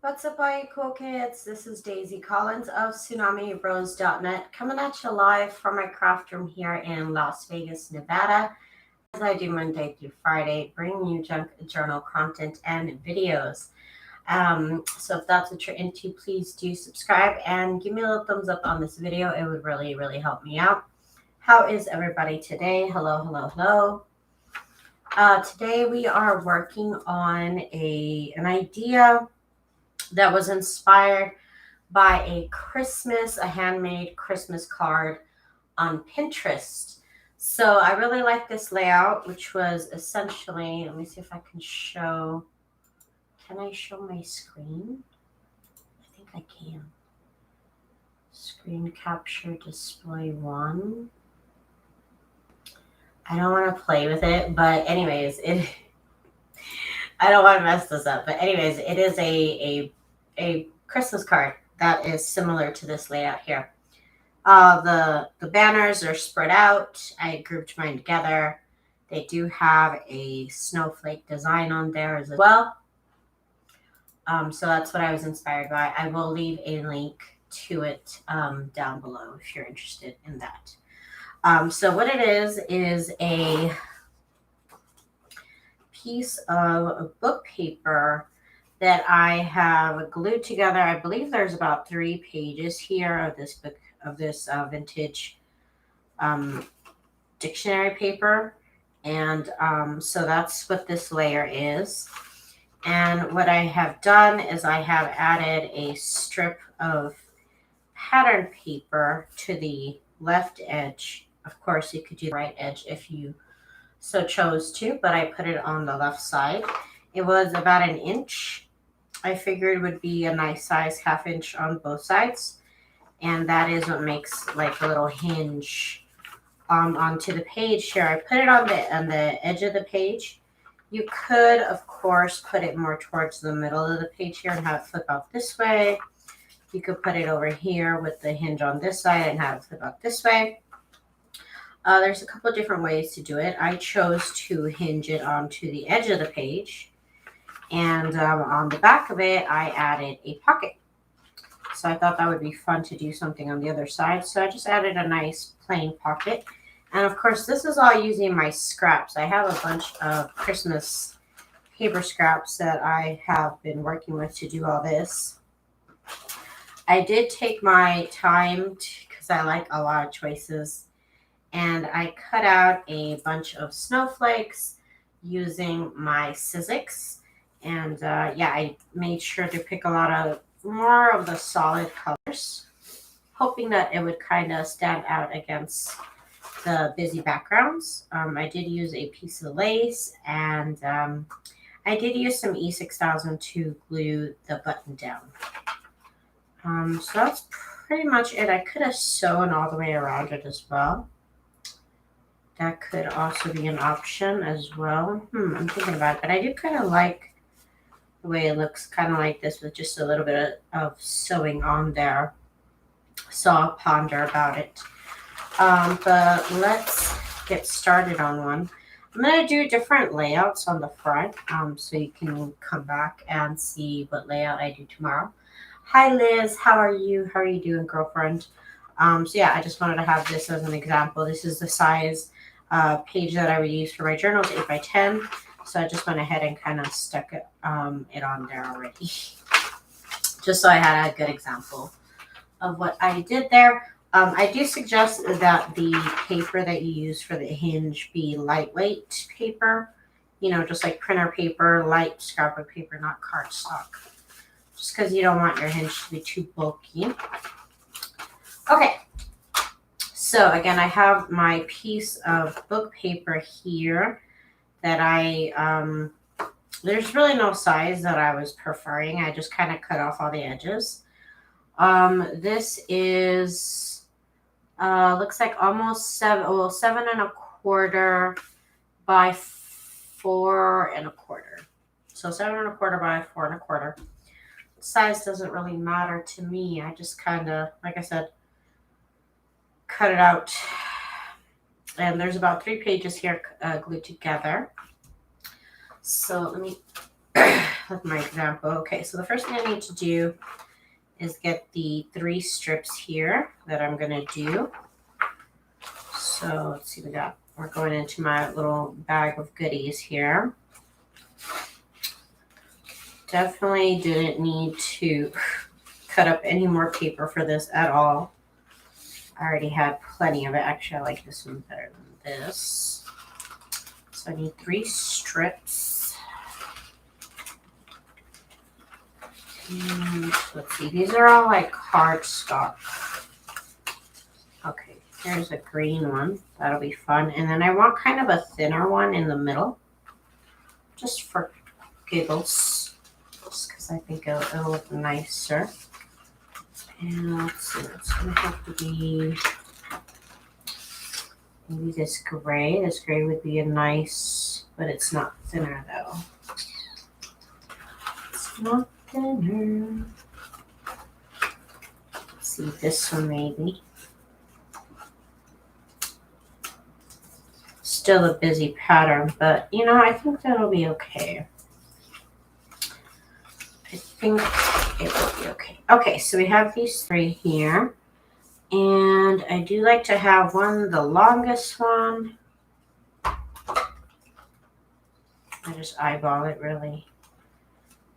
What's up, all you cool kids? This is Daisy Collins of TsunamiRose.net coming at you live from my craft room here in Las Vegas, Nevada. As I do Monday through Friday, bringing you junk journal content and videos. So if that's what you're into, please do subscribe and give me a little thumbs up on this video. It would really, really help me out. How is everybody today? Hello, hello, hello. Today we are working on an idea that was inspired by a handmade Christmas card on Pinterest. So I really like this layout, which was essentially, let me see if I can show, can I show my screen? I think I can. Screen capture display 1. I don't want to play with it, but anyways, I don't want to mess this up, but anyways, it is a Christmas card that is similar to this layout here. The banners are spread out. I grouped mine together. They do have a snowflake design on there as well. So that's what I was inspired by. I will leave a link to it down below if you're interested in that. So what it is a piece of book paper that I have glued together. I believe there's about 3 pages here of this book, of this vintage dictionary paper. And so that's what this layer is. And what I have done is I have added a strip of pattern paper to the left edge. Of course, you could do the right edge if you so chose to, but I put it on the left side. It was about 1 inch. I figured would be a nice size, 1/2 inch on both sides. And that is what makes like a little hinge onto the page here. I put it on the edge of the page. You could, of course, put it more towards the middle of the page here and have it flip out this way. You could put it over here with the hinge on this side and have it flip out this way. There's a couple of different ways to do it. I chose to hinge it onto the edge of the page. And on the back of it, I added a pocket. So I thought that would be fun to do something on the other side. So I just added a nice plain pocket. And of course, this is all using my scraps. I have a bunch of Christmas paper scraps that I have been working with to do all this. I did take my time because I like a lot of choices. And I cut out a bunch of snowflakes using my Sizzix. And yeah, I made sure to pick a lot of more of the solid colors, hoping that it would kind of stand out against the busy backgrounds. I did use a piece of lace, and I did use some E6000 to glue the button down. So that's pretty much it. I could have sewn all the way around it as well. That could also be an option as well. I'm thinking about it, but I do kind of like the way it looks, kind of like this with just a little bit of sewing on there. So I'll ponder about it. But let's get started on one. I'm going to do different layouts on the front so you can come back and see what layout I do tomorrow. Hi, Liz. How are you? How are you doing, girlfriend? So yeah, I just wanted to have this as an example. This is the size page that I would use for my journals, 8x10. So I just went ahead and kind of stuck it on there already, just so I had a good example of what I did there. I do suggest that the paper that you use for the hinge be lightweight paper, you know, just like printer paper, light scrapbook paper, not cardstock, just because you don't want your hinge to be too bulky. Okay. So again, I have my piece of book paper here that there's really no size that I was preferring. I just kind of cut off all the edges. This is, looks like almost 7.25 by 4.25. So 7.25 by 4.25. Size doesn't really matter to me. I just kind of, like I said, cut it out. And there's about 3 pages here glued together. So let me with my example. Okay, so the first thing I need to do is get the 3 strips here that I'm going to do. So let's see, we're going into my little bag of goodies here. Definitely didn't need to cut up any more paper for this at all. I already had plenty of it. Actually, I like this one better than this. So I need 3 strips. And let's see, these are all like cardstock. Okay, here's a green one. That'll be fun. And then I want kind of a thinner one in the middle, just for giggles, just because I think it'll look nicer. And let's see, it's going to have to be maybe this gray. This gray would be a nice, but it's not thinner though. It's not thinner. Let's see, this one maybe. Still a busy pattern, but you know, I think that'll be okay. I think it will be okay. Okay, so we have these 3 here. And I do like to have the longest one. I just eyeball it really.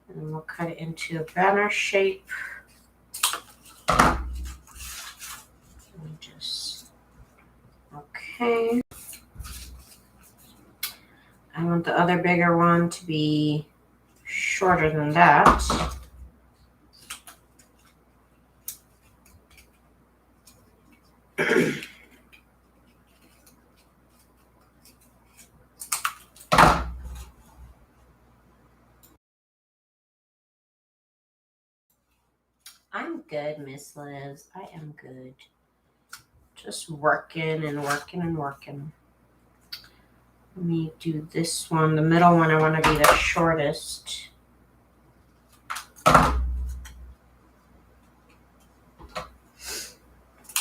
And then we'll cut it into a banner shape. Okay. I want the other bigger one to be shorter than that. I'm good, Miss Liz. I am good. Just working and working and working. Let me do this one. The middle one, I want to be the shortest.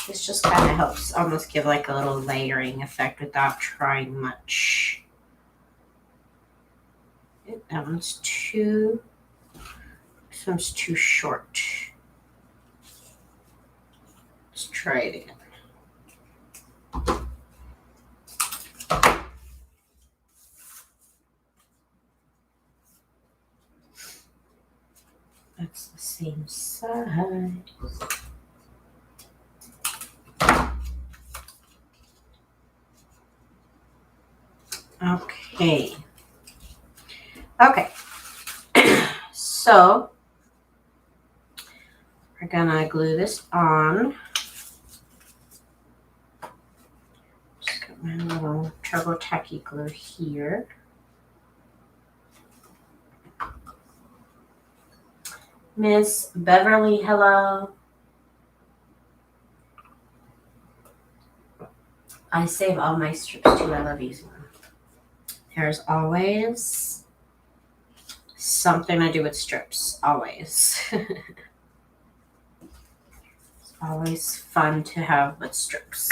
This just kind of helps almost give like a little layering effect without trying much. That one's too, this one's too short. Let's try it again. That's the same side. Okay. Okay. So we're gonna glue this on. Just got my little Turbo Tacky glue here. Miss Beverly, hello. I save all my strips too. I love using them. There's always something to do with strips. Always. It's always fun to have with strips.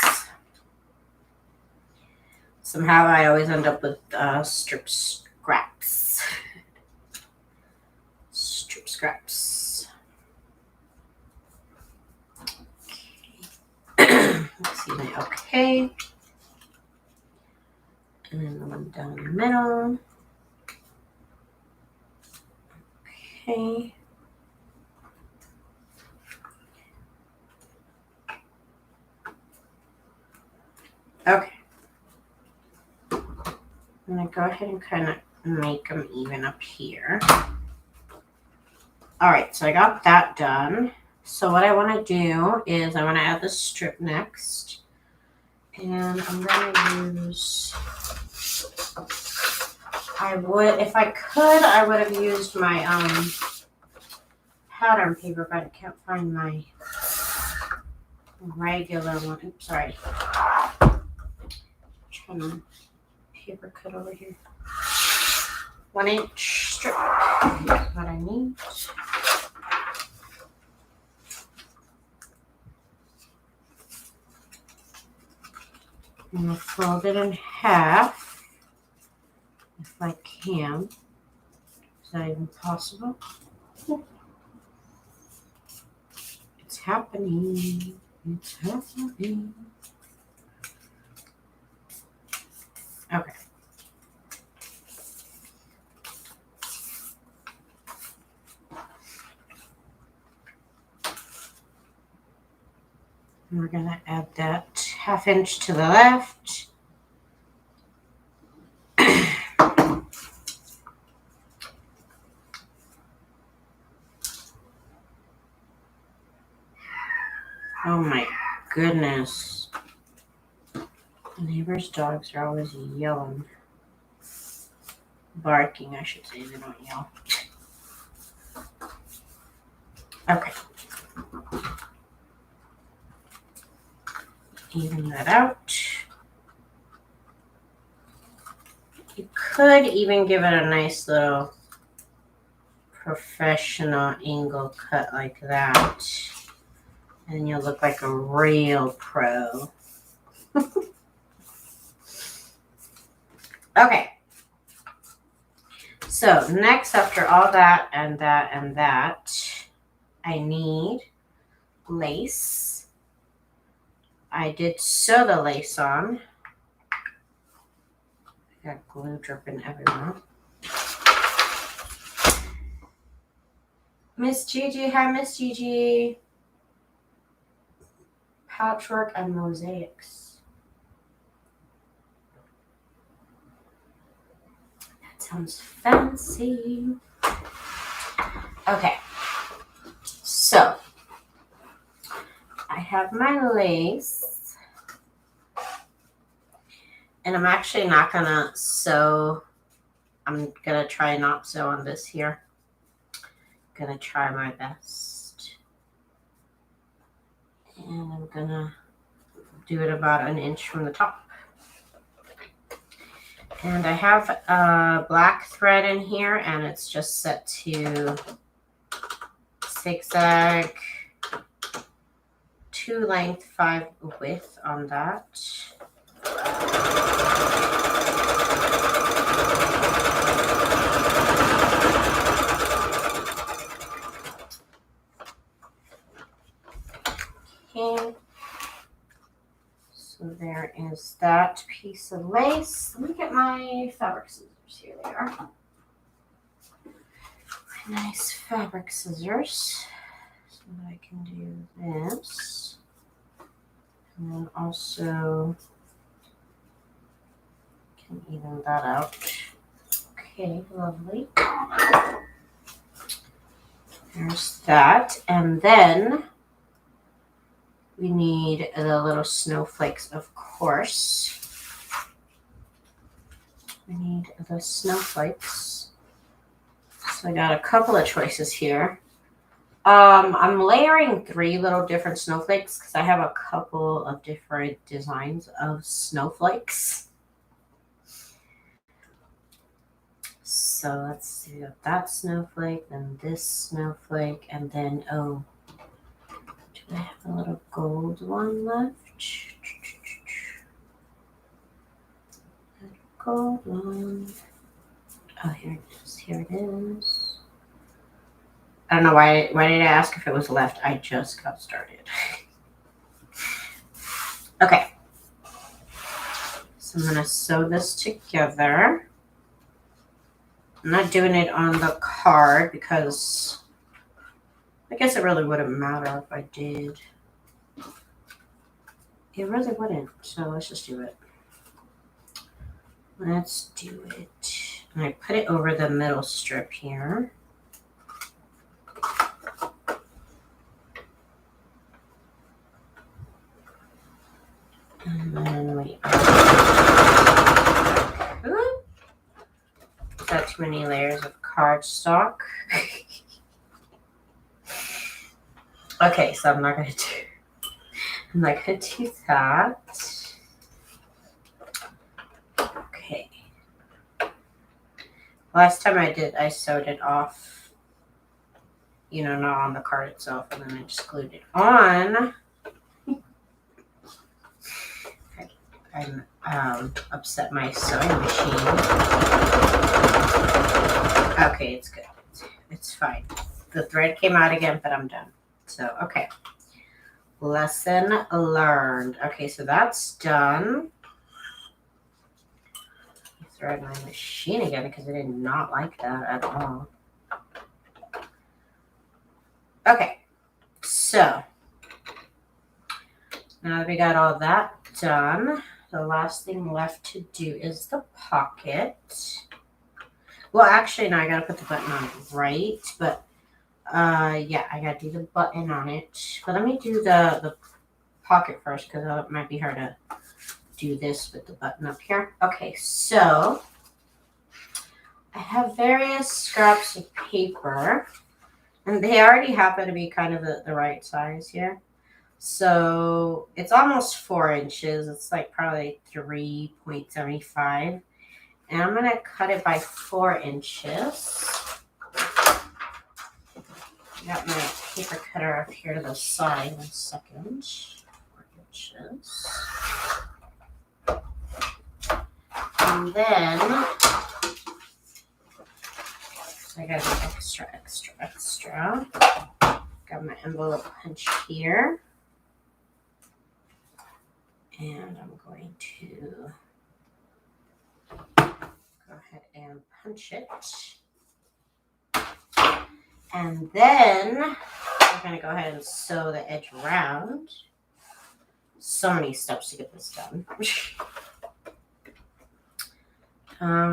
Somehow I always end up with strip scraps. Strip scraps. Okay. Let's see my okay. And then the one down the middle. Okay. Okay. I'm going to go ahead and kind of make them even up here. All right, so I got that done. So what I want to do is I want to add the strip next. And I'm going to use, if I could, I would have used my pattern paper, but I can't find my regular one. Oops, sorry. I'm trying to paper cut over here. 1-inch strip. That's what I need. I'm going to fold it in half if I can. Is that even possible? It's happening. It's happening. Okay. And we're going to add that 1/2 inch to the left. Oh my goodness. The neighbors' dogs are always yelling. Barking, I should say. They don't yell. Okay. Even that out. You could even give it a nice little professional angle cut like that. And you'll look like a real pro. Okay. So next, after all that and that and that, I need lace. I did sew the lace on. I got glue dripping everywhere. Miss Gigi, hi Miss Gigi. Patchwork and mosaics. That sounds fancy. Okay, so I have my lace, and I'm actually not gonna sew. I'm gonna try not sew on this here. I'm gonna try my best, and I'm gonna do it about 1 inch from the top. And I have a black thread in here, and it's just set to zigzag 2 length, 5 width on that. Okay. So there is that piece of lace. Let me get my fabric scissors. Here they are. My nice fabric scissors. So that I can do this. And then also can even that out. Okay, lovely. There's that. And then we need the little snowflakes, of course. We need the snowflakes. So I got a couple of choices here. I'm layering 3 little different snowflakes because I have a couple of different designs of snowflakes. So let's do that snowflake, then this snowflake, and then, oh, do I have a little gold one left? Gold one. Oh, here it is. Here it is. I don't know why did I ask if it was left? I just got started. Okay. So I'm going to sew this together. I'm not doing it on the card because I guess it really wouldn't matter if I did. It really wouldn't. So let's just do it. Let's do it. And I put it over the middle strip here. And then we got too many layers of cardstock. Okay, so I'm not gonna do that. Okay. Last time I sewed it off, you know, not on the card itself, and then I just glued it on. I'm upset my sewing machine. Okay. Okay, it's good. It's fine. The thread came out again, but I'm done. So, okay. Lesson learned. Okay, so that's done. Thread my machine again because I did not like that at all. Okay, so now that we got all that done, the last thing left to do is the pocket. Well, actually, no, I gotta put the button on it right, but yeah, I gotta do the button on it. But let me do the pocket first because it might be hard to do this with the button up here. Okay, so I have various scraps of paper, and they already happen to be kind of the right size here. So it's almost 4 inches. It's like probably 3.75. And I'm going to cut it by 4 inches. I got my paper cutter up here to the side. 1 second. 4 inches. And then I got an extra. Got my envelope punch here. And I'm going to go ahead and punch it. And then we're going to go ahead and sew the edge around. So many steps to get this done.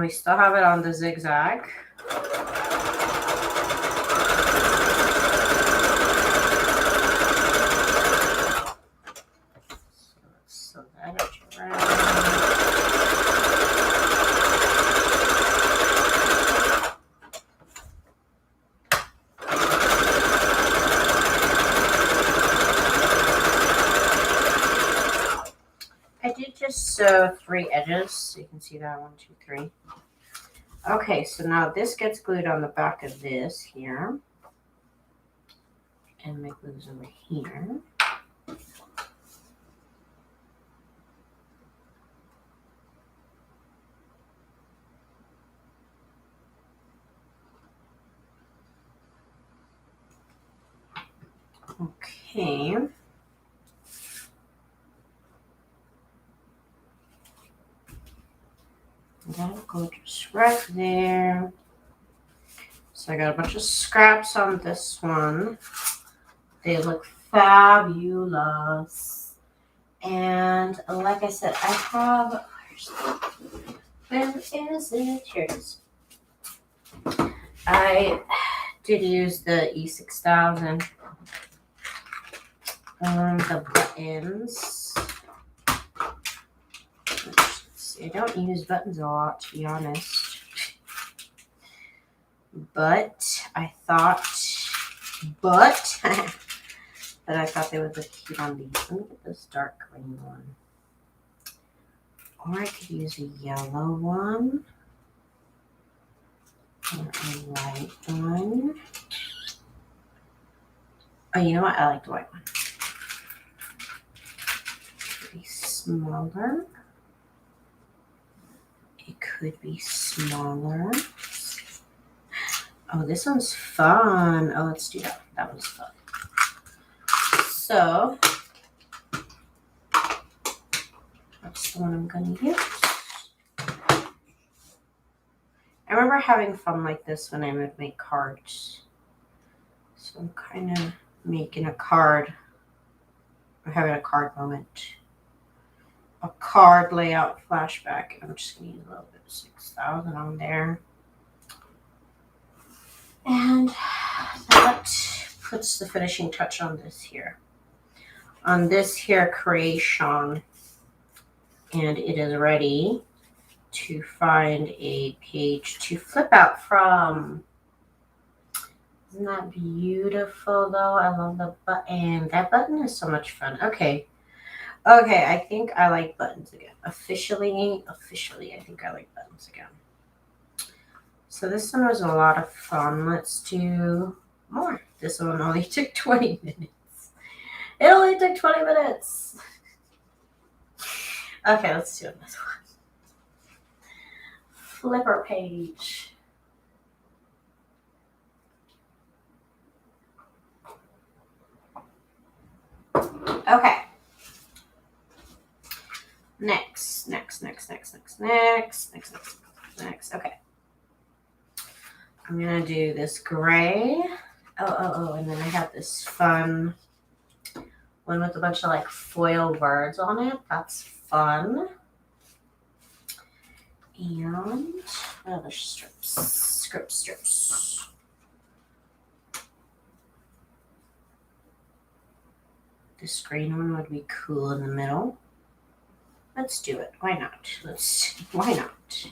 We still have it on the zigzag. So that edge around. I did just sew 3 edges, so you can see that 1, 2, 3. Okay, so now this gets glued on the back of this here. And my glue's over here. Okay. That'll go just right there. So I got a bunch of scraps on this one. They look fabulous. And like I said, I have, where is it? Here it is. I did use the E6000 on the buttons. I don't use buttons a lot, to be honest. But I thought they would look cute on these. Let me get this dark green one. Or I could use a yellow one. Or a white one. Oh, you know what? I like the white one. Be smaller. It could be smaller. Oh, this one's fun. Oh, let's do that. That one's fun. So, that's the one I'm going to use. I remember having fun like this when I would make cards. So I'm kind of making a card. I'm having a card moment. A card layout flashback. I'm just going to use a little bit of 6,000 on there. And that puts the finishing touch on this here. On this here creation. And it is ready to find a page to flip out from. Isn't that beautiful though? I love the button. That button is so much fun. Okay, I think I like buttons again. Officially, I think I like buttons again. So this one was a lot of fun. Let's do more. This one only took 20 minutes. It only took 20 minutes. Okay, let's do another one. Flipper page. Okay. Next. Okay. I'm gonna do this gray. And then I have this fun one with a bunch of like foil words on it. That's fun. And other strips. This green one would be cool in the middle. Let's do it. Why not? Why not?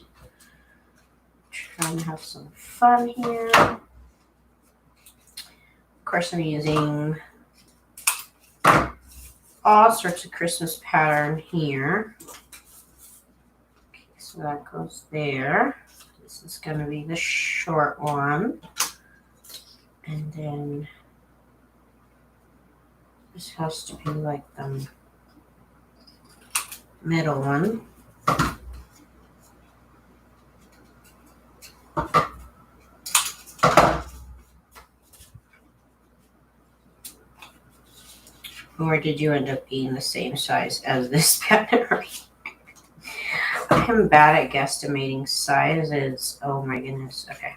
Trying to have some fun here. Of course, I'm using all sorts of Christmas pattern here. Okay, so that goes there. This is going to be the short one. And then this has to be like the middle one. Or did you end up being the same size as this pattern? I am bad at guesstimating sizes. Oh my goodness. Okay.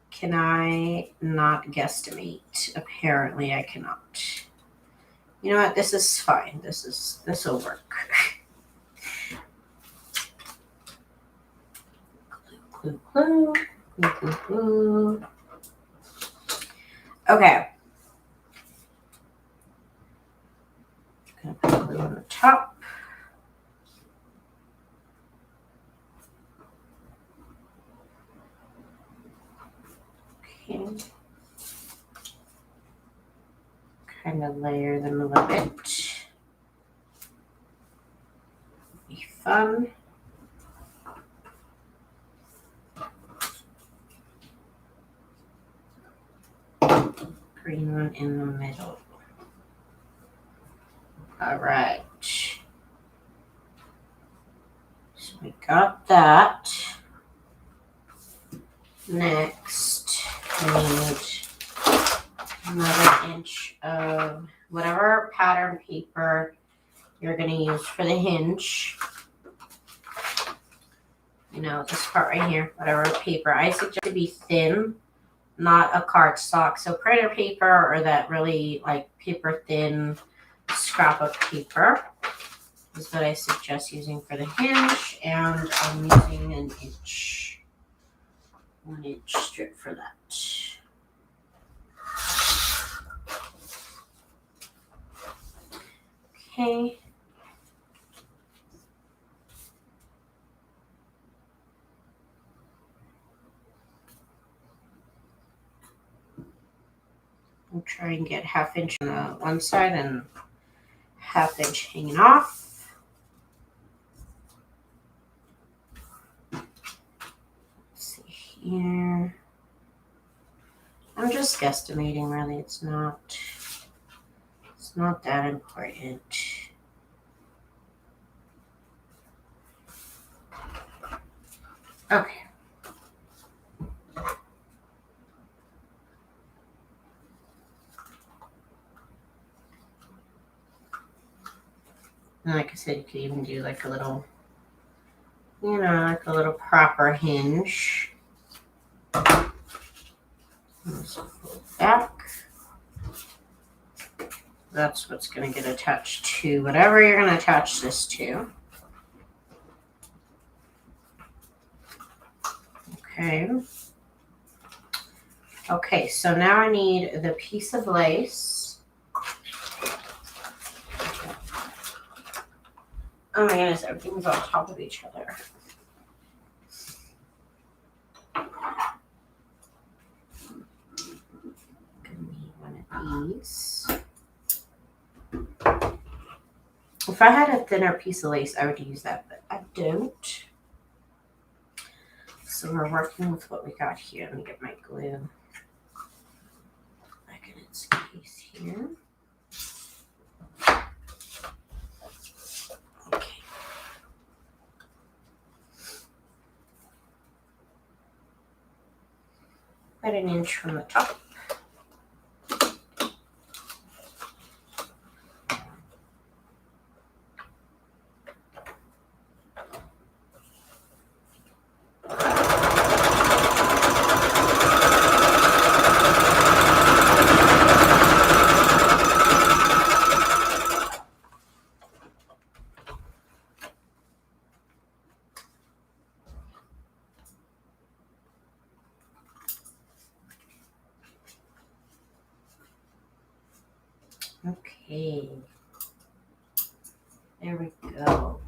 Can I not guesstimate? Apparently I cannot. You know what? This is fine. This will work. Glue. Okay. Gonna put glue on the top. Okay. Kind of layer them a little bit. Be fun. Green one in the middle. All right. So we got that. Next, we need another inch of whatever pattern paper you're going to use for the hinge. You know, this part right here, whatever paper. I suggest it be thin, not a cardstock. So printer paper or that really like paper thin scrapbook paper is what I suggest using for the hinge. And I'm using an inch, 1 inch strip for that. Okay. I'll try and get 1/2 inch on the one side and 1/2 inch hanging off. Let's see here. I'm just guesstimating, really. It's not that important. Okay. And like I said, you could even do like a little, you know, like a little proper hinge. Let's pull it back. That's what's going to get attached to whatever you're going to attach this to. Okay. Okay, so now I need the piece of lace. Oh my goodness, everything's on top of each other. Gonna need one of these. If I had a thinner piece of lace, I would use that, but I don't. So we're working with what we got here. Let me get my glue back in its case here. Okay. about an inch from the top. Okay, there we go.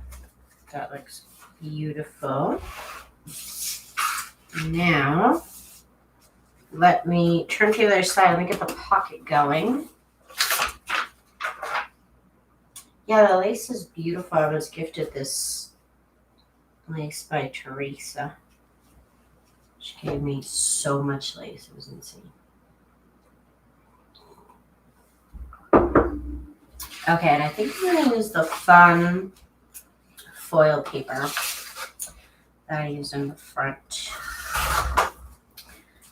That looks beautiful. Now, let me turn to the other side. Let me get the pocket going. Yeah, the lace is beautiful. I was gifted this lace by Teresa. She gave me so much lace. It was insane. Okay, and I think I'm going to use the fun foil paper that I used in the front.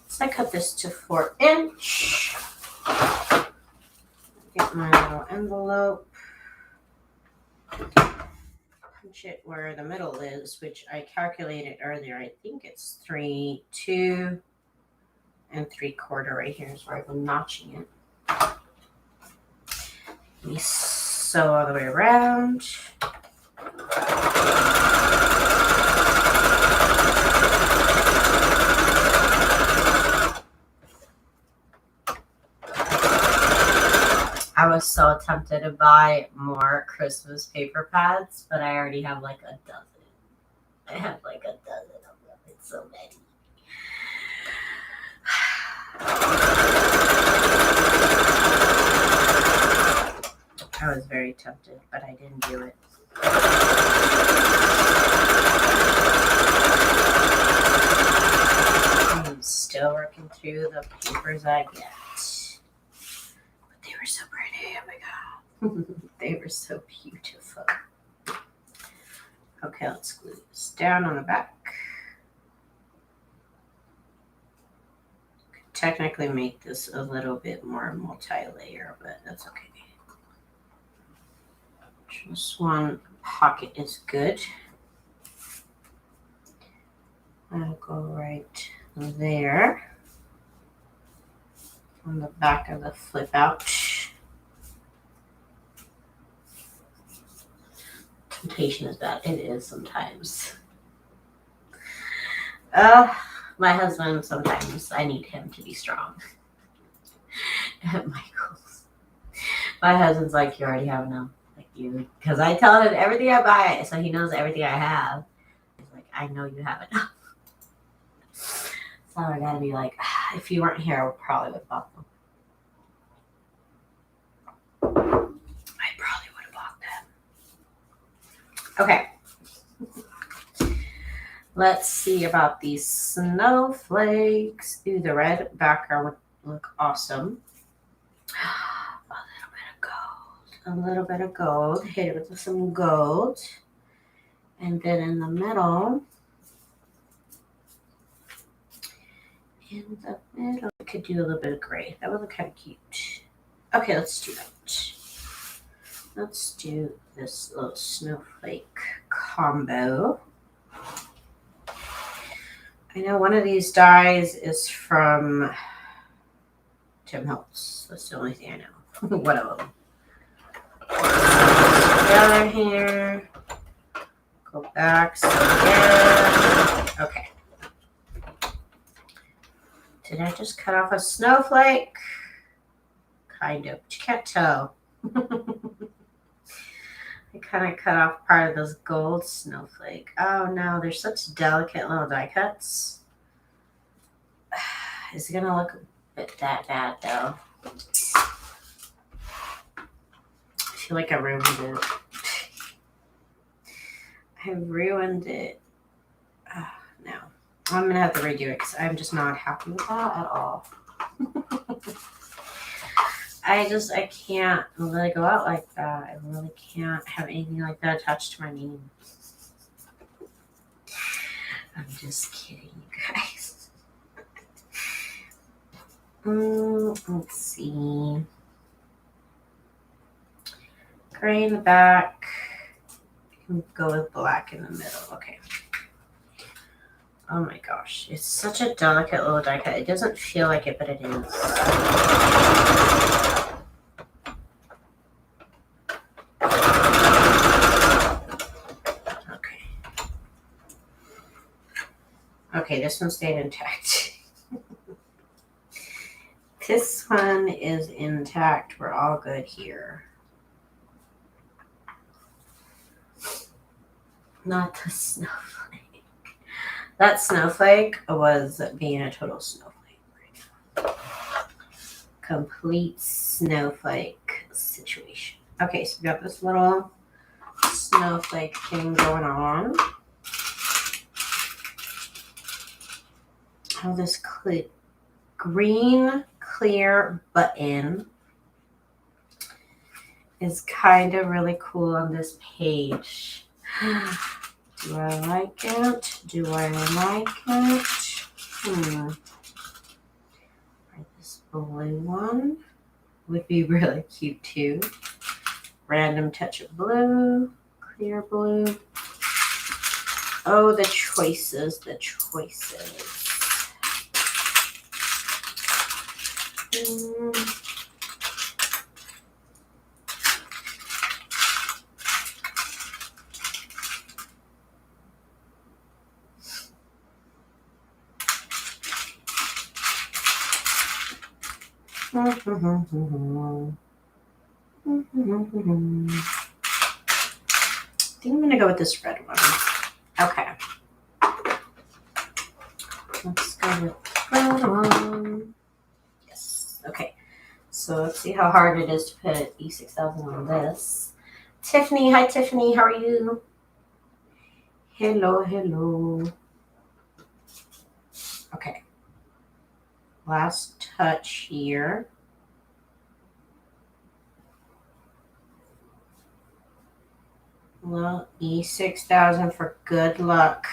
So I cut this to 4-inch. Get my little envelope. Punch it where the middle is, which I calculated earlier. I think it's 2 3/4 right here is where I've been notching it. Let me sew all the way around. I was so tempted to buy more Christmas paper pads, but I already have like a dozen. I have like a dozen of them. It's so many. I was very tempted, but I didn't do it. I'm still working through the papers I get. But they were so pretty. Oh my god. They were so beautiful. Okay, let's glue this down on the back. Could technically make this a little bit more multi-layer, but that's okay. Just one pocket is good. I'll go right there on the back of the flip out. Temptation is bad. It is sometimes. My husband, sometimes I need him to be strong. At Michael's. My husband's like, you already have enough. Like you, because I tell him everything I buy, so he knows everything I have. He's like, I know you have enough. So I gotta be like, if you weren't here, I probably would have bought them. I probably would have bought them. Okay. Let's see about these snowflakes. Ooh, the red background would look awesome. A little bit of gold. Hit it with some gold. And then in the middle, I could do a little bit of gray. That would look kind of cute. Okay, let's do that. Let's do this little snowflake combo. I know one of these dies is from Tim Holtz. That's the only thing I know. One of them. Together here. Go back. So again. Okay. Did I just cut off a snowflake? Kind of. But you can't tell. I kind of cut off part of this gold snowflake. Oh no, they're such delicate little die cuts. Is it going to look a bit that bad though? I feel like I ruined it. I ruined it. No. I'm going to have to redo it because I'm just not happy with that at all. I can't let it go out like that. I really can't have anything like that attached to my name. I'm just kidding, you guys. Let's see. Gray in the back. Go with black in the middle. Okay. Oh my gosh. It's such a delicate little die cut. It doesn't feel like it, but it is. Okay. Okay, this one stayed intact. This one is intact. We're all good here. Not the snowflake. That snowflake was being a total snowflake right now. Complete snowflake situation. Okay, so we got this little snowflake thing going on. Oh, this green clear button is kind of really cool on this page. Do I like it? Do I like it? This blue one would be really cute too. Random touch of blue, clear blue. Oh, the choices, the choices. I think I'm going to go with this red one. Okay. Let's go with the red one. Yes. Okay. So let's see how hard it is to put E6000 on this. Tiffany. Hi, Tiffany. How are you? Hello, hello. Okay. Last touch here. Well, E6000 for good luck.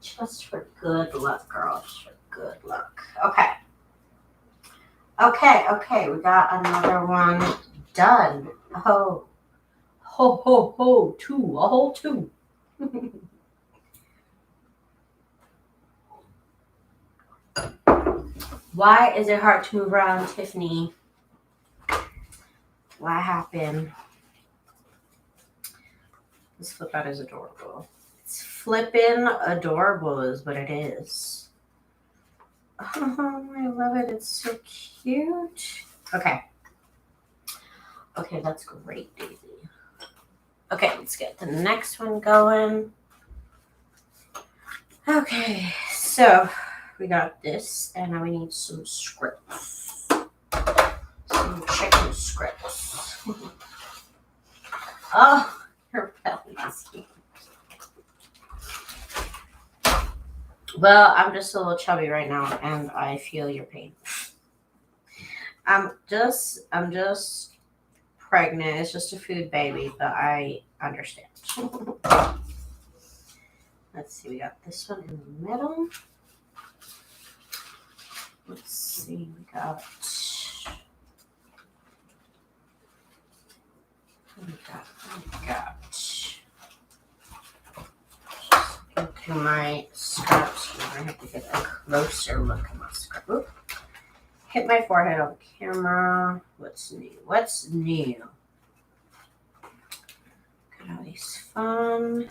Just for good luck, girl. Just for good luck. Okay. Okay. We got another one done. Oh. Ho. Two. A whole two. Why is it hard to move around, Tiffany? What happened? This flip out is adorable. It's flippin' adorable is what it is. Oh, I love it. It's so cute. Okay. Okay, that's great, Daisy. Okay, let's get the next one going. Okay, so we got this, and now we need some scripts. Some chicken scripts. Oh, her belly is huge. Well, I'm just a little chubby right now, and I feel your pain. I'm just pregnant. It's just a food baby, but I understand. Let's see. We got this one in the middle. Let's see. We got into my scraps here. I have to get a closer look at my scrap. Oop. Hit my forehead on camera. What's new? What's new? Got all these fun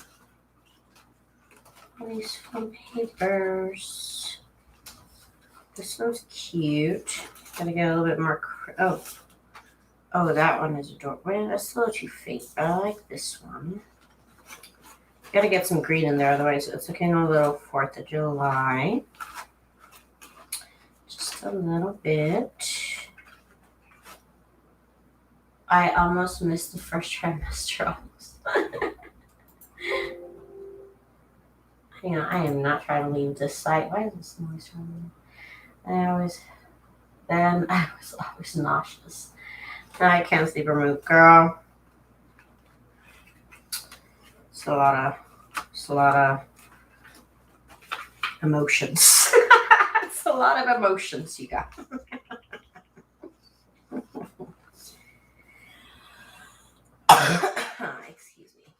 papers. This one's cute. Gotta get a little bit more. Oh, that one is adorable. Well, that's a little too faint. I like this one. Gotta get some green in there, otherwise it's looking a little 4th of July. Just a little bit. I almost missed the first trimester. Hang on, I am not trying to leave this side. Why is this noise from me? I was always nauseous. I can't sleep or move, girl. It's a lot of emotions. It's a lot of emotions you got. Excuse me.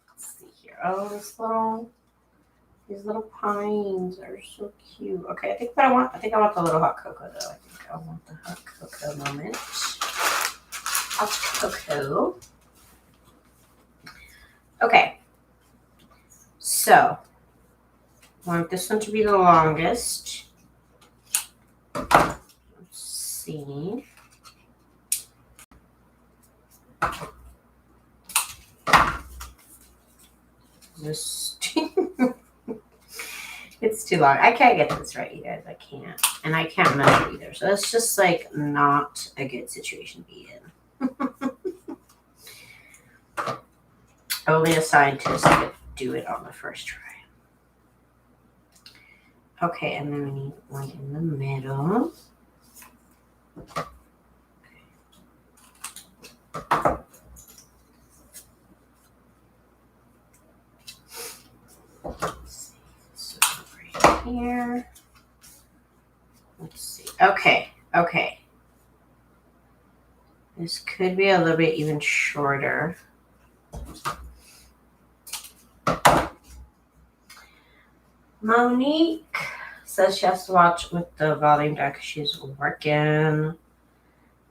Let's see here. Oh, these little pines are so cute. Okay, I think I want the little hot cocoa though. I think I want the hot cocoa moment. Hot cocoa. Okay. So, I want this one to be the longest. Let's see. Just it's too long. I can't get this right, you guys. I can't. And I can't measure either. So it's just like not a good situation to be in. Only a scientist could do it on the first try. Okay, and then we need one in the middle. Let's see. So right here. Let's see. Okay. This could be a little bit even shorter. Monique says she has to watch with the volume down because she's working.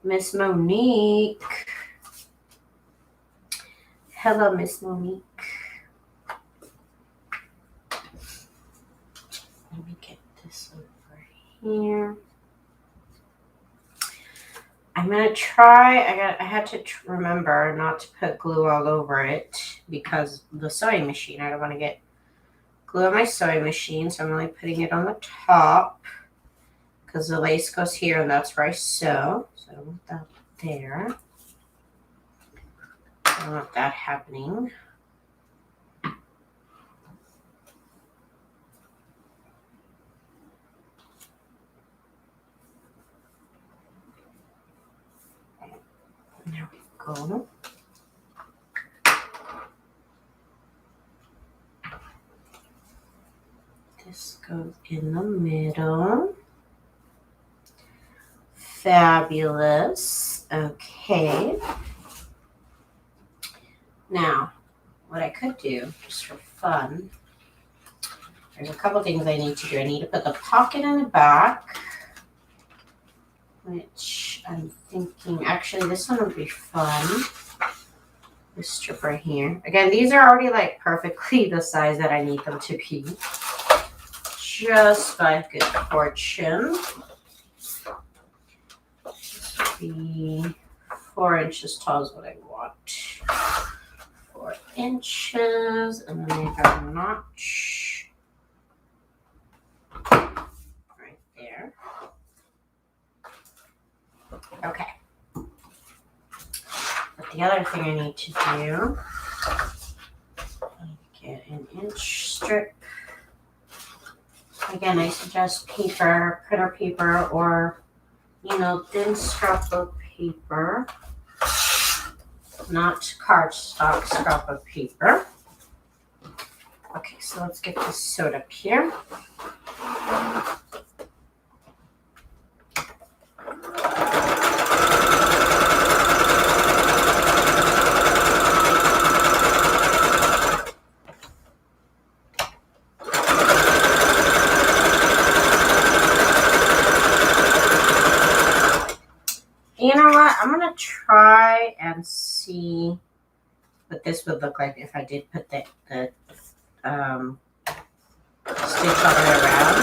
Miss Monique. Hello, Miss Monique. Let me get this over here. I'm going to try. I had to remember not to put glue all over it because the sewing machine, I don't want to get glue on my sewing machine, so I'm only putting it on the top because the lace goes here and that's where I sew. So I don't want that there. I don't want that happening. There we go. This goes in the middle. Fabulous. Okay. Now, what I could do, just for fun, there's a couple things I need to do. I need to put the pocket in the back, which I'm thinking, actually, this one would be fun. This strip right here. Again, these are already like perfectly the size that I need them to be. Just by good fortune. This would be 4 inches tall is what I want. 4 inches, and then I got a notch right there. Okay. But the other thing I need to do, get an inch strip. Again, I suggest paper, printer paper, or, thin scrapbook paper, not cardstock scrapbook paper. Okay, so let's get this sewed up here. You know what? I'm going to try and see what this would look like if I did put the stitch all the way around.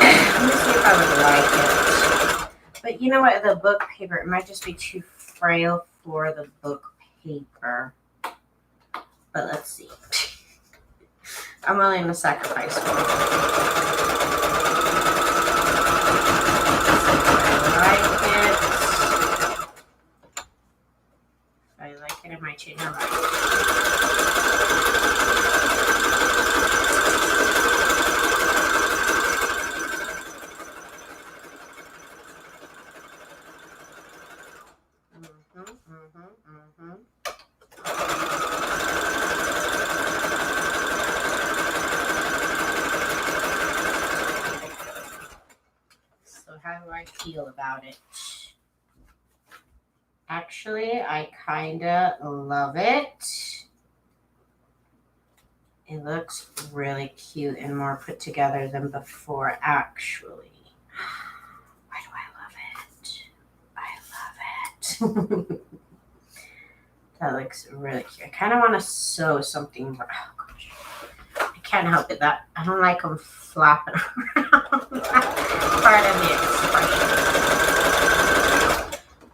Let me see if I would like it. But you know what? The book paper, it might just be too frail for the book paper. But let's see. I'm willing to sacrifice for it. I like it, I might change my mind. feel about it. Actually, I kind of love it. It looks really cute and more put together than before, actually. Why do I love it? I love it. That looks really cute. I kind of want to sew something. Oh, gosh. I can't help it. That I don't like them flapping around. Part of the expression.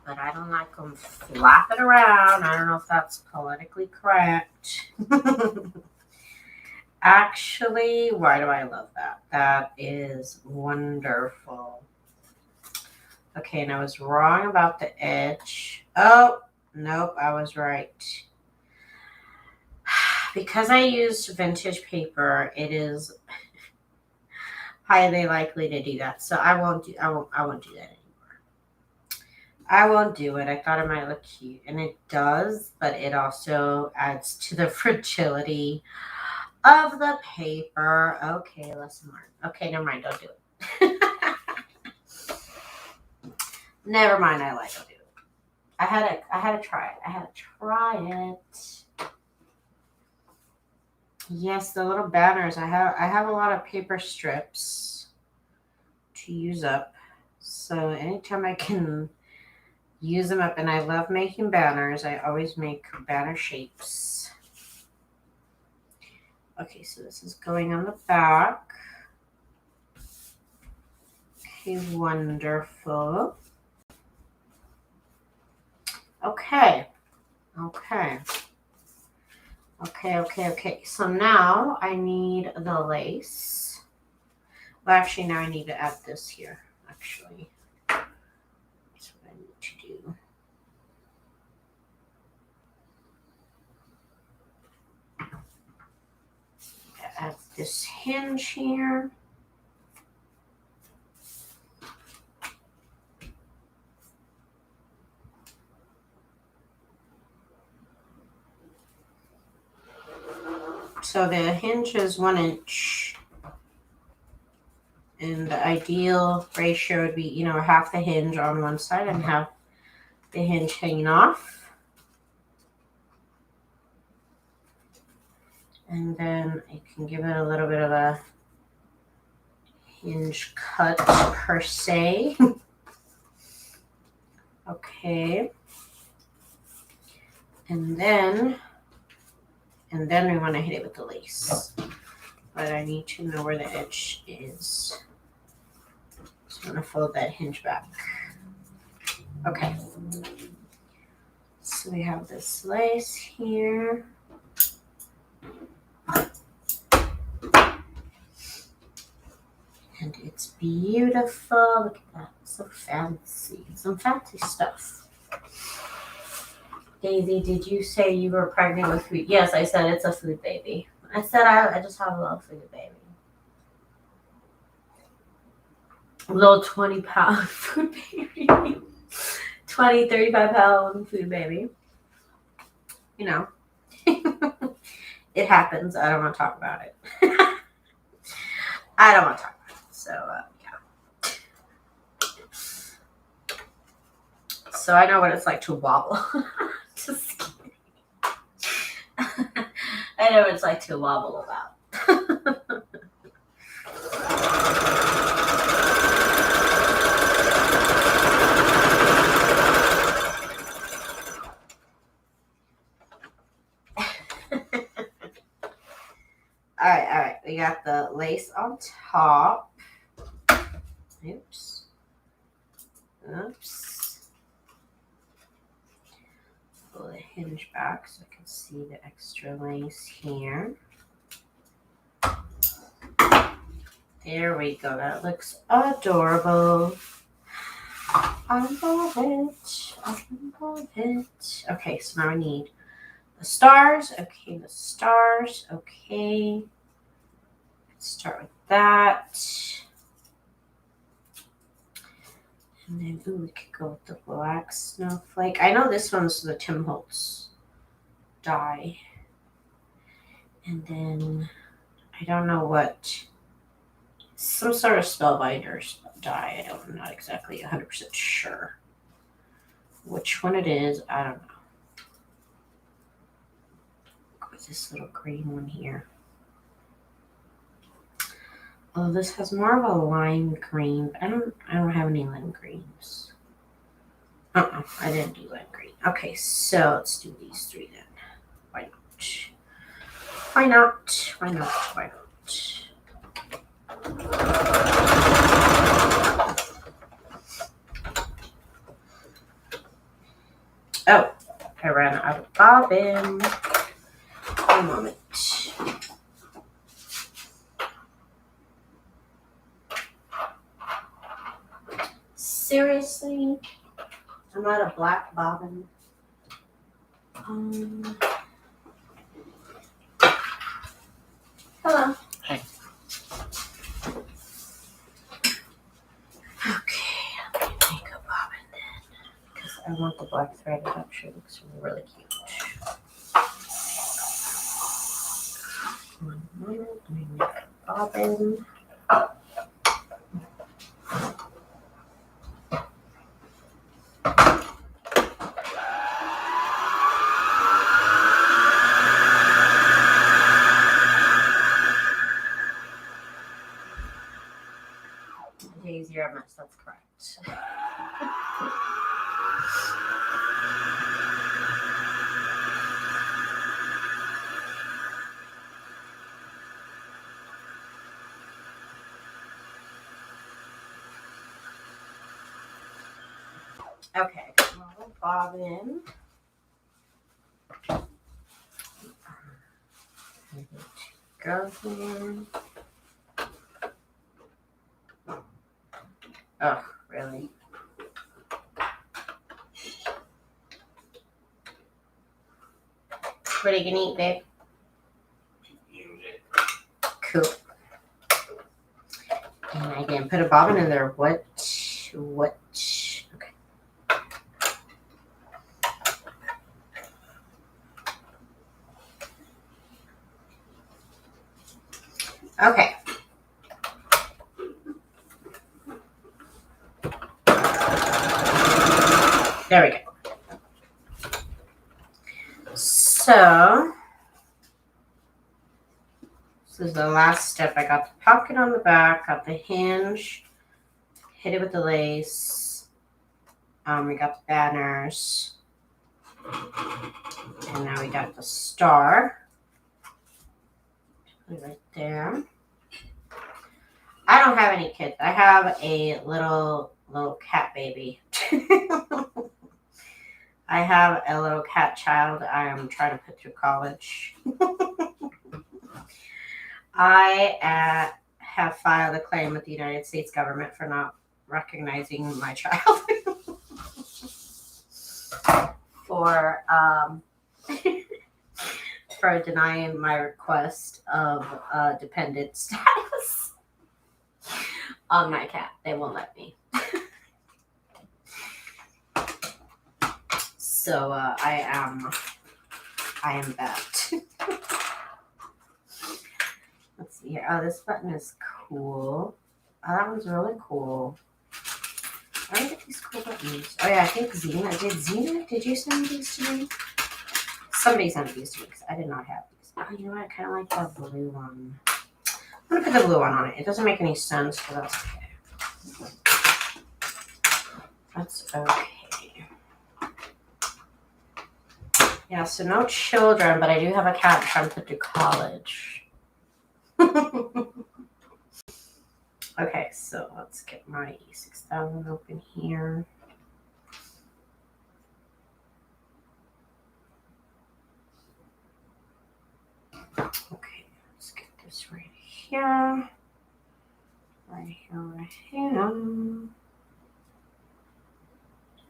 But I don't like them flapping around. I don't know if that's politically correct. Actually, why do I love that? That is wonderful. Okay, and I was wrong about the edge. Oh, nope, I was right. Because I used vintage paper, it is highly likely to do that. So I won't do that anymore. I won't do it. I thought it might look cute, and it does, but it also adds to the fragility of the paper. Okay, lesson learned. Okay, never mind. Don't do it. Never mind. Don't do it. I had to try it. I had to try it. Yes, the little banners. I have a lot of paper strips to use up. So anytime I can use them up, and I love making banners. I always make banner shapes. Okay, so this is going on the back. Okay, wonderful. Okay. So now I need the lace. Well, actually, now I need to add this here, actually. That's what I need to do. Add this hinge here. So the hinge is 1 inch. And the ideal ratio would be, half the hinge on one side and half the hinge hanging off. And then I can give it a little bit of a hinge cut per se. Okay. And then we want to hit it with the lace. But I need to know where the edge is. So I'm going to fold that hinge back. Okay. So we have this lace here. And it's beautiful. Look at that. So fancy. Some fancy stuff. Daisy, did you say you were pregnant with food? Yes, I said it's a food baby. I said I just have a little food baby. A little 20-pound food baby. 20, 35-pound food baby. It happens. I don't want to talk about it. I don't want to talk about it. So, yeah. So I know what it's like to wobble. Just kidding. I know what it's like to wobble about. All right. We got the lace on top. Oops. Pull the hinge back so I can see the extra lace here. There we go. That looks adorable. I love it. Okay, so now I need the stars. Okay, the stars. Okay. Let's start with that. And then, we could go with the black snowflake. I know this one's the Tim Holtz dye. And then, I don't know what some sort of spellbinder's dye. I'm not exactly 100% sure which one it is. I don't know. What's this little green one here? Oh, this has more of a lime green, but I don't have any lime greens. I didn't do lime green. Okay, so let's do these three then. Why not? Why not? Why not? Why not? Oh, I ran out of bobbin. One moment. Seriously? I'm out of black bobbin. Hello. Hey. Okay, let me make a bobbin then. Because I want the black thread. It actually looks really cute. One moment, let me make a bobbin. Daisy MS, that's correct. Okay, little bobbin. Go here. Oh, really? What are you gonna eat, babe? Cool. And I didn't put a bobbin in there. What? Okay. Okay. There we go. So, this is the last step. I got the pocket on the back, got the hinge, hit it with the lace. We got the banners. And now we got the star. Put it right there. I don't have any kids. I have a little cat baby. I have a little cat child I am trying to put through college. I have filed a claim with the United States government for not recognizing my child. for denying my request of dependent status on my cat. They won't let me. So I am that. Let's see here. Oh, this button is cool. Oh, that one's really cool. Where did I get these cool buttons? Oh yeah, I think Zena. Did you send these to me? Somebody sent these to me because I did not have these. Oh, you know what? I kind of like that blue one. I'm gonna put the blue one on it. It doesn't make any sense, but that's okay. That's okay. Yeah, so no children, but I do have a cat I'm trying to put through college. Okay, so let's get my E6000 open here. Okay, let's get this right here. Right here, right here.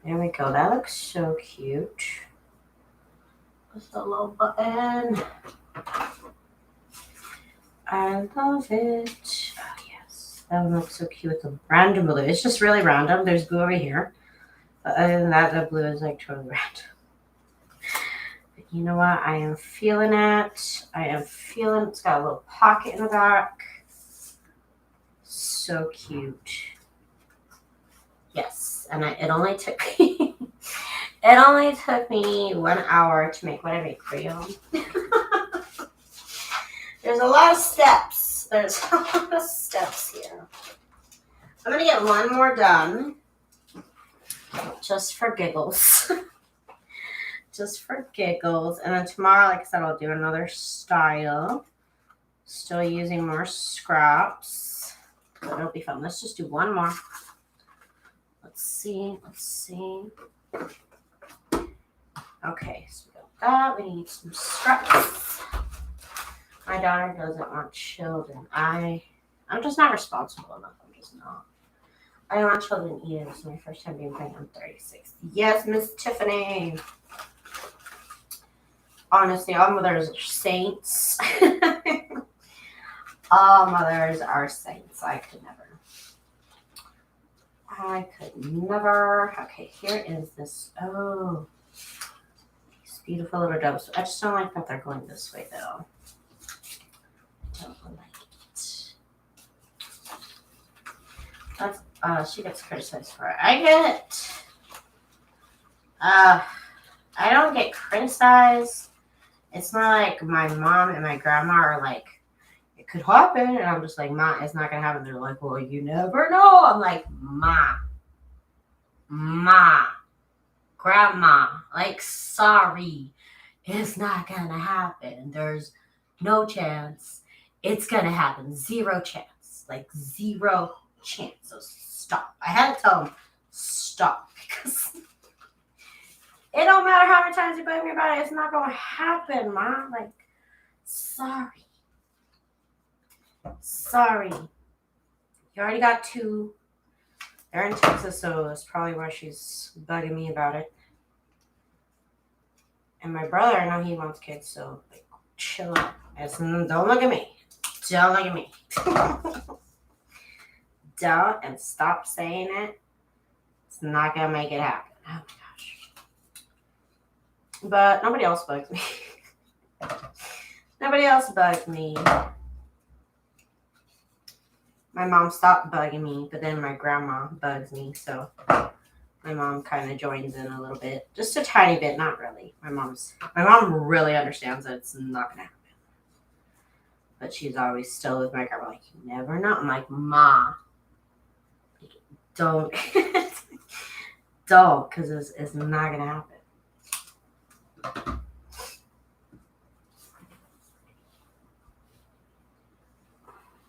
There we go. That looks so cute. What's the little button? I love it. Oh, yes. That one looks so cute with the random blue. It's just really random. There's blue over here. But other than that, the blue is like totally random. But you know what? I am feeling it. It's got a little pocket in the back. so cute. Yes, and it only took me it only took me 1 hour to make what I make for you. There's a lot of steps. There's a lot of steps here. I'm gonna get one more done, just for giggles. Just for giggles. And then tomorrow, like I said, I'll do another style. Still using more scraps. But it'll be fun. Let's just do one more. Let's see. Okay, so we got that. We need some scraps. My daughter doesn't want children. I'm just not responsible enough. I'm just not. I don't want children either. This is my first time being pregnant. I'm 36. Yes, Miss Tiffany. Honestly, all mothers are saints. All mothers are saints. I could never. Okay, here is this. Oh, these beautiful little doves. I just don't like that they're going this way, though. I don't like it. That's, she gets criticized for it. I don't get criticized. It's not like my mom and my grandma are like, it could happen. And I'm just like, Ma, it's not going to happen. They're like, well, you never know. I'm like, Ma, grandma, like, sorry, it's not going to happen. There's no chance. It's going to happen. 0 chance. Like, 0 chance. So stop. I had to tell them, stop. Because it don't matter how many times you beg me about it. It's not going to happen, Mom. Like, sorry. You already got 2. They're in Texas, so that's probably why she's bugging me about it. And my brother, I know he wants kids, so like, chill out. Don't look at me. Don't look at me. Don't, and stop saying it. It's not going to make it happen. Oh my gosh. But nobody else bugs me. Nobody else bugs me. My mom stopped bugging me, but then my grandma bugs me, so my mom kind of joins in a little bit. Just a tiny bit, not really. My mom really understands that it's not going to happen. But she's always still with my grandma, like, you never know. I'm like, Ma, don't. Don't, because it's not going to happen.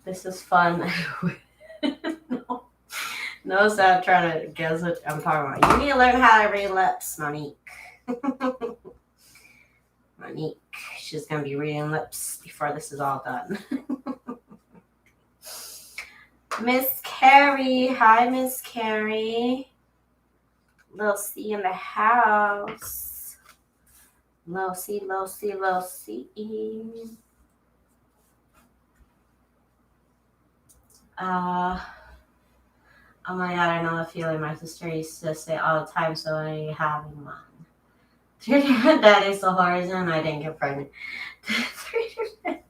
This is fun. No, stop trying to guess what I'm talking about. You need to learn how to read lips, Monique. Monique, she's going to be reading lips before this is all done. Miss Carrie. Hi, Miss Carrie. Lil C in the house. Lil C. Oh my God, I know the feeling. My sister used to say all the time, so I ain't having one. 3 different daddies, the horizon, I didn't get pregnant. 3 different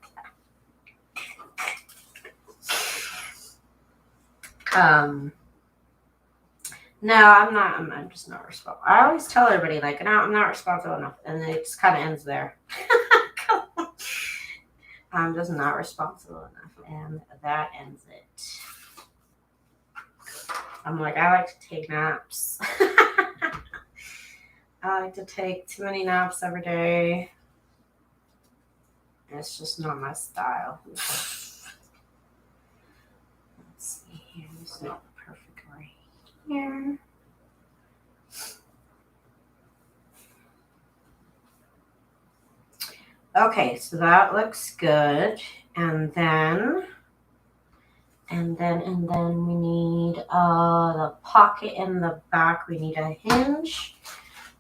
No, I'm not. I'm just not responsible. I always tell everybody, like, no, I'm not responsible enough. And then it just kind of ends there. I'm just not responsible enough. And that ends it. I'm like, I like to take naps. I like to take too many naps every day. It's just not my style. Let's see here. This is not perfect right here. Okay, so that looks good. And then we need the pocket in the back. We need a hinge.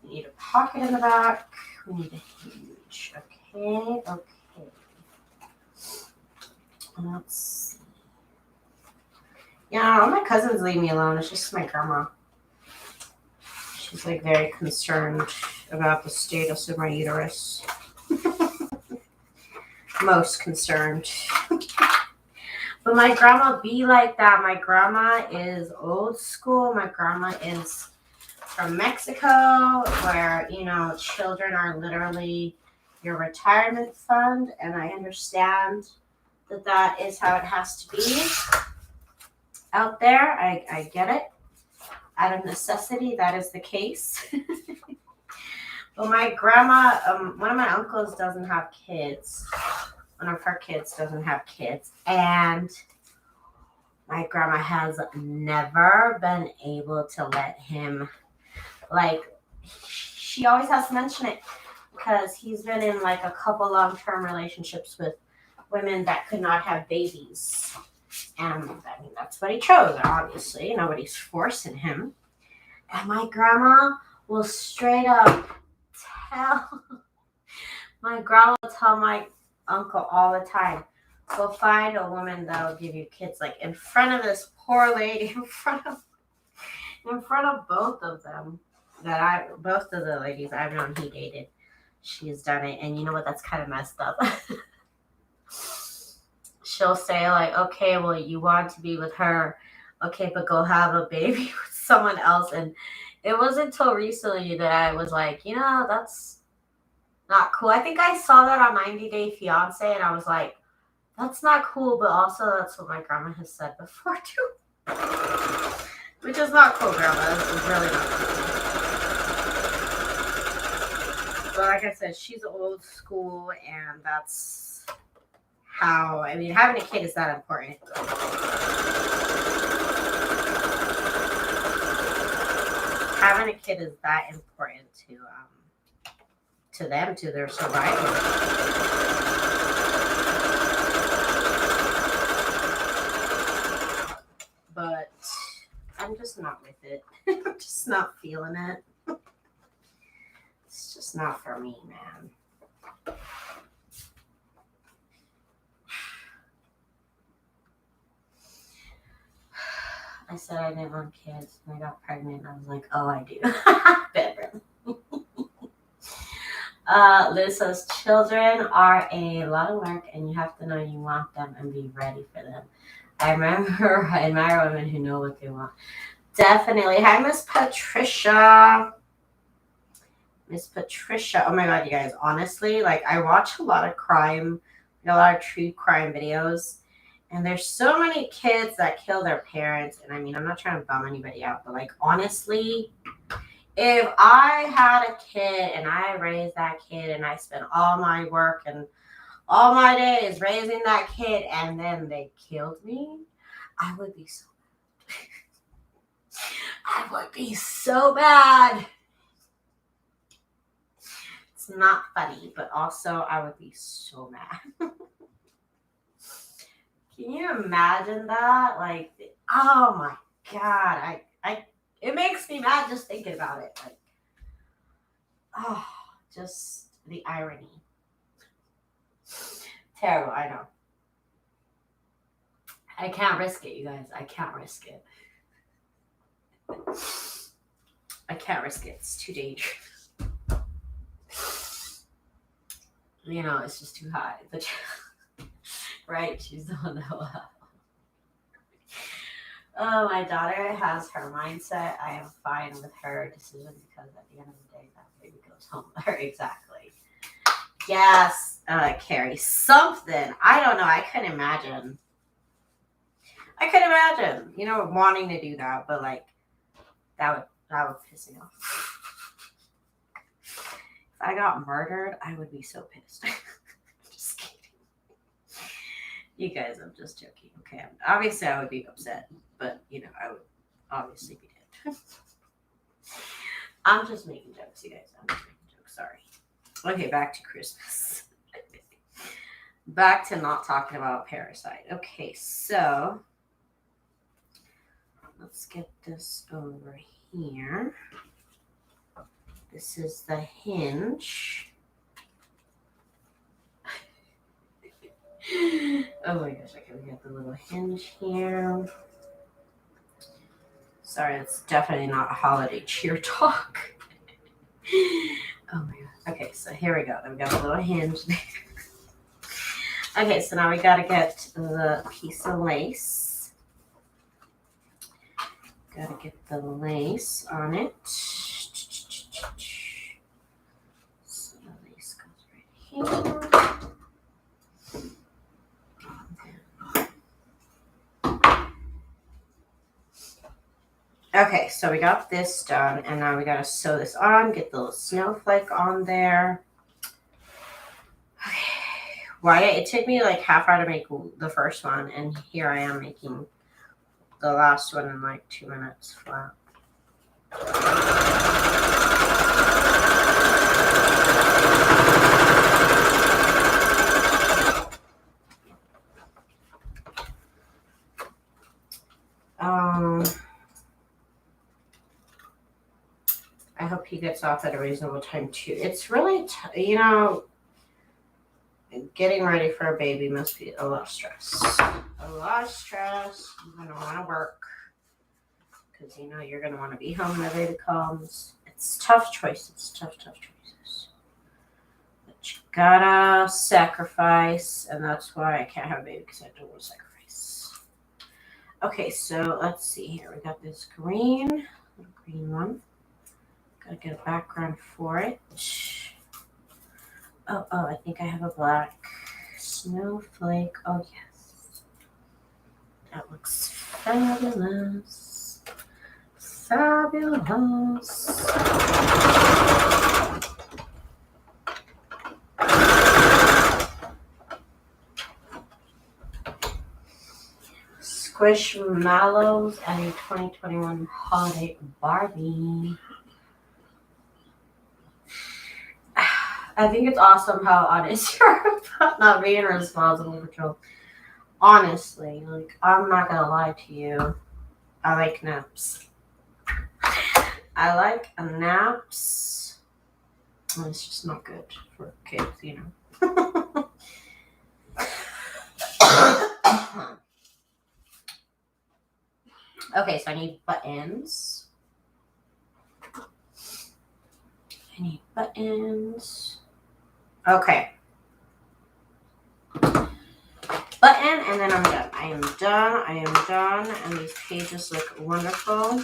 We need a pocket in the back. We need a hinge. Okay. Let's see. Yeah, all my cousins leave me alone. It's just my grandma. She's like very concerned about the status of my uterus. Most concerned. But my grandma be like that. My grandma is old school. My grandma is from Mexico, where, you know, children are literally your retirement fund. And I understand that that is how it has to be out there. I get it. Out of necessity, that is the case. But my grandma, one of my uncles doesn't have kids. One of her kids doesn't have kids. And my grandma has never been able to let him, like, she always has to mention it because he's been in like a couple long-term relationships with women that could not have babies. And I mean, that's what he chose, obviously. Nobody's forcing him. And my grandma will straight up tell, my grandma will tell my uncle all the time, go find a woman that'll give you kids, like in front of this poor lady, in front of both of them, both of the ladies I've known he dated. She's done it. And you know what? That's kind of messed up. She'll say like, okay, well, you want to be with her. Okay, but go have a baby with someone else. And it wasn't until recently that I was like, you know, that's not cool. I think I saw that on 90 Day Fiance and I was like, that's not cool. But also that's what my grandma has said before too. Which is not cool, grandma. This is really not cool. But like I said, she's old school and that's how, I mean, having a kid is that important. Having a kid is that important to them, to their survival. But I'm just not with it. I'm just not feeling it. It's just not for me, man. I said I didn't want kids and I got pregnant and I was like, oh, I do. Better. Liz says, children are a lot of work and you have to know you want them and be ready for them. I admire women who know what they want. Definitely. Hi, Miss Patricia. Miss Patricia. Oh my God, you guys. Honestly, like I watch a lot of crime, a lot of true crime videos. And there's so many kids that kill their parents. And I mean, I'm not trying to bum anybody out, but like, honestly, if I had a kid and I raised that kid and I spent all my work and all my days raising that kid and then they killed me, I would be so mad. I would be so mad. It's not funny, but also I would be so mad. Can you imagine that? Like, oh my God. It makes me mad just thinking about it. Like, oh, just the irony. Terrible, I know. I can't risk it, you guys. I can't risk it. I can't risk it. It's too dangerous. You know, it's just too high. But right, she's the one that will have. Oh, my daughter has her mindset. I am fine with her decision because at the end of the day, that baby goes home with her. Exactly. Yes, Carrie. Something. I don't know. I couldn't imagine. You know, wanting to do that, but like that would piss me off. If I got murdered, I would be so pissed. Just kidding. You guys, I'm just joking. Okay, obviously I would be upset, but you know, I would obviously be dead. I'm just making jokes, you guys. I'm just making jokes. Sorry. Okay, back to Christmas. Back to not talking about Parasite. Okay, so let's get this over here. This is the hinge. Oh my gosh, okay, we got the little hinge here. Sorry, it's definitely not a holiday cheer talk. Oh my god. Okay, so here we go. We got a little hinge there. Okay, so now we got to get the piece of lace. Got to get the lace on it. So the lace goes right here. Okay, so we got this done, and now we got to sew this on, get the little snowflake on there. Okay, why it took me like half hour to make the first one, and here I am making the last one in like 2 minutes flat. I hope he gets off at a reasonable time too. It's really, getting ready for a baby must be a lot of stress. A lot of stress. You're going to want to work because you're going to want to be home when the baby comes. It's tough choices. Tough choices. But you gotta sacrifice, and that's why I can't have a baby because I don't want to sacrifice. Okay, so let's see here. We got this green one. Gotta get a background for it. Oh, I think I have a black snowflake. Oh, yes. That looks fabulous. Fabulous. Squishmallows and a 2021 holiday Barbie. I think it's awesome how honest you are about not being responsible for children. Honestly, I'm not gonna lie to you. I like naps. I like naps. It's just not good for kids, Okay, so I need buttons. Okay. Button, and then I'm done. I am done. And these pages look wonderful.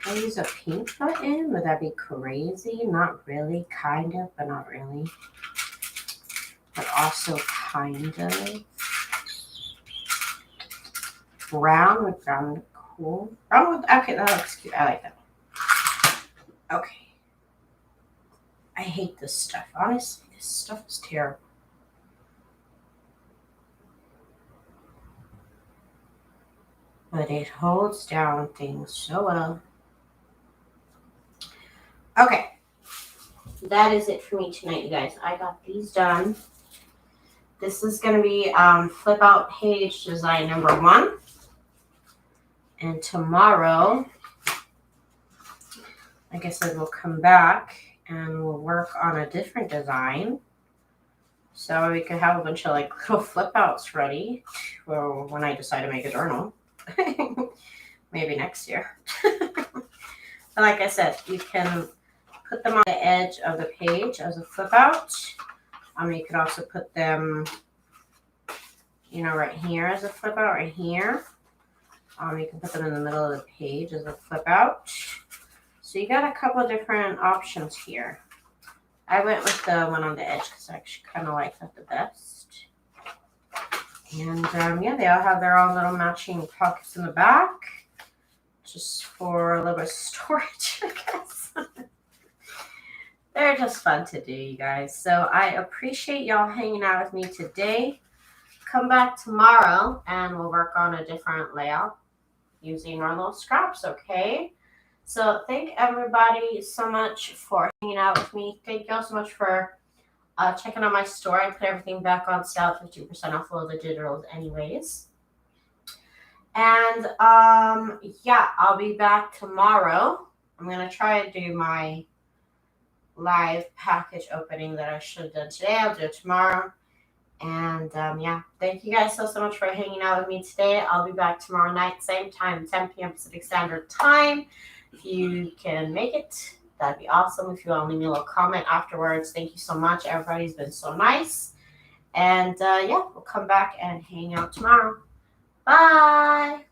Can I use a pink button? Would that be crazy? Not really. Kind of, but not really. But also kind of. Brown look cool. Okay, that looks cute. I like that. Okay. I hate this stuff. Honestly, this stuff is terrible. But it holds down things so well. Okay. That is it for me tonight, you guys. I got these done. This is going to be flip out page design number 1. And tomorrow, like I said, we'll come back and we'll work on a different design. So we could have a bunch of little flip outs ready for when I decide to make a journal. Maybe next year. But like I said, you can put them on the edge of the page as a flip out. You could also put them, right here as a flip out, right here. You can put them in the middle of the page as a flip out. So you got a couple of different options here. I went with the one on the edge because I actually kind of like that the best. And they all have their own little matching pockets in the back. Just for a little bit of storage, I guess. They're just fun to do, you guys. So I appreciate y'all hanging out with me today. Come back tomorrow and we'll work on a different layout using our little scraps, okay? So thank everybody so much for hanging out with me. Thank y'all so much for checking out my store. I put everything back on sale, 15% off all the digitals anyways. And I'll be back tomorrow. I'm going to try to do my live package opening that I should have done today. I'll do it tomorrow. And yeah, thank you guys so much for hanging out with me today. I'll be back tomorrow night, same time, 10 p.m. Pacific Standard Time. If you can make it, that'd be awesome. If you want to leave me a little comment afterwards, thank you so much. Everybody's been so nice. And yeah, we'll come back and hang out tomorrow. Bye.